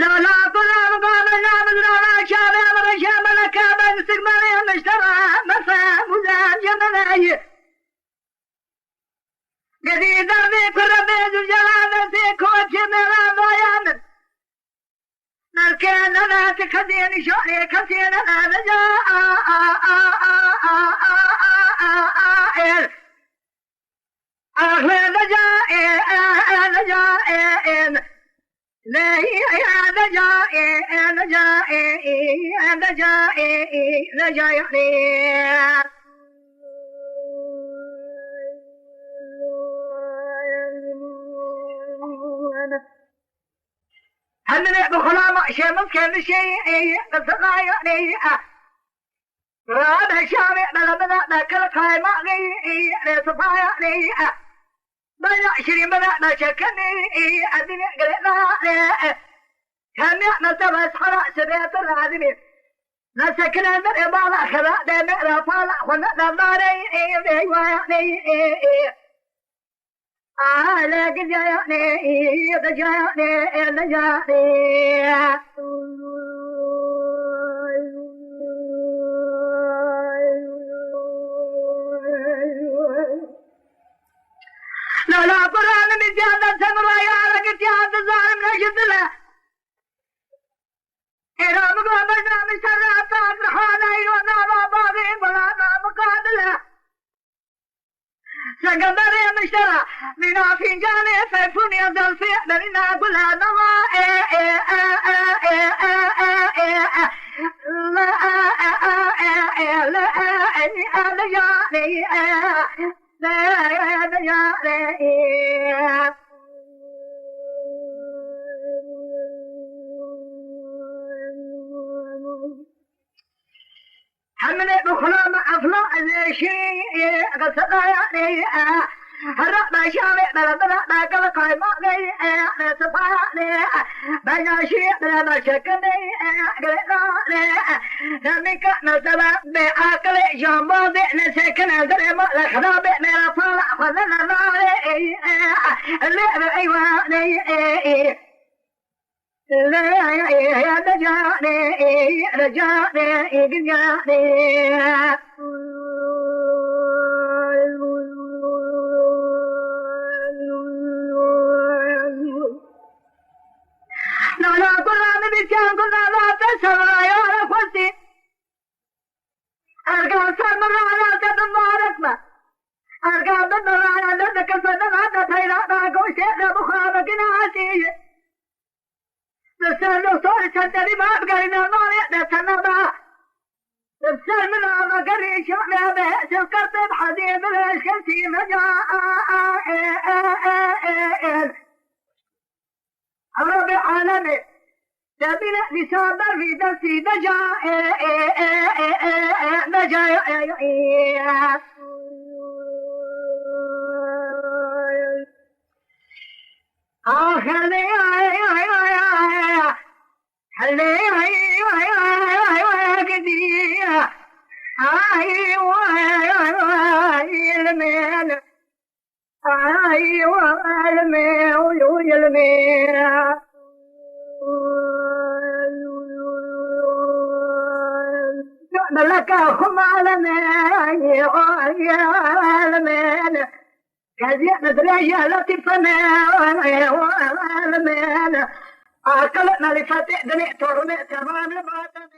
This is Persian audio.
لا لا قرآن قال لا مدرنا شابه ورشاب لكابه استقبالي مشترى مفهم وزان جمناي قديدا ذيك ربيد الجلال ذيك وجه ميران ضيان نركان لا تخدين شعري كثير أنا جاء أهل جائن لا أنا جائن هل بخلا شيء ممكن شيء بس لا يعني راد شامع بلا كل قائمة لي صفايا لي بلا شري بلا شكني أدنى قلنا كم نتبس حرا سبيت العظيم نسكن الرباط خذا دم رفال خنا داري بيواني على جاني لا لا قرآن من جهة سمرا يا لك جهة الظالم نجد له إرام قامنا من شر أطاق رحانا يونا راباغي بلانا مقادله سقدر مشترى من فنجاني فيفون يزل في أحدنا كلها نوا حملت بخلام أفلا شيء غسلا يعني هرب شامي بلا كل قائمة لي صفاني بلا شيء بلا شكني قلنا نمك نسبة بأكل جنبوضي نسكن الدرم الخراب من طلع خذنا ناري اللي بأيواني لا يا رجاني لا قرآن بكان كنا لا تسوى يا رفضي أرقى سمر على تدمارك ما أرقى بدر على لدك صدقات تيرانا قوشي بخابك ناسي نسأل صور سنتري باب قرينا نوري نتنبع نسأل من عما قري شعنا بأس القرطب حديث الشمسي مجاء رب العالمين تبين لسان في درسي دجا آخر لي لك خم على من كذي ندري لطيفنا والمن أكلنا لفتح دنيا تورنا تمام لبعضنا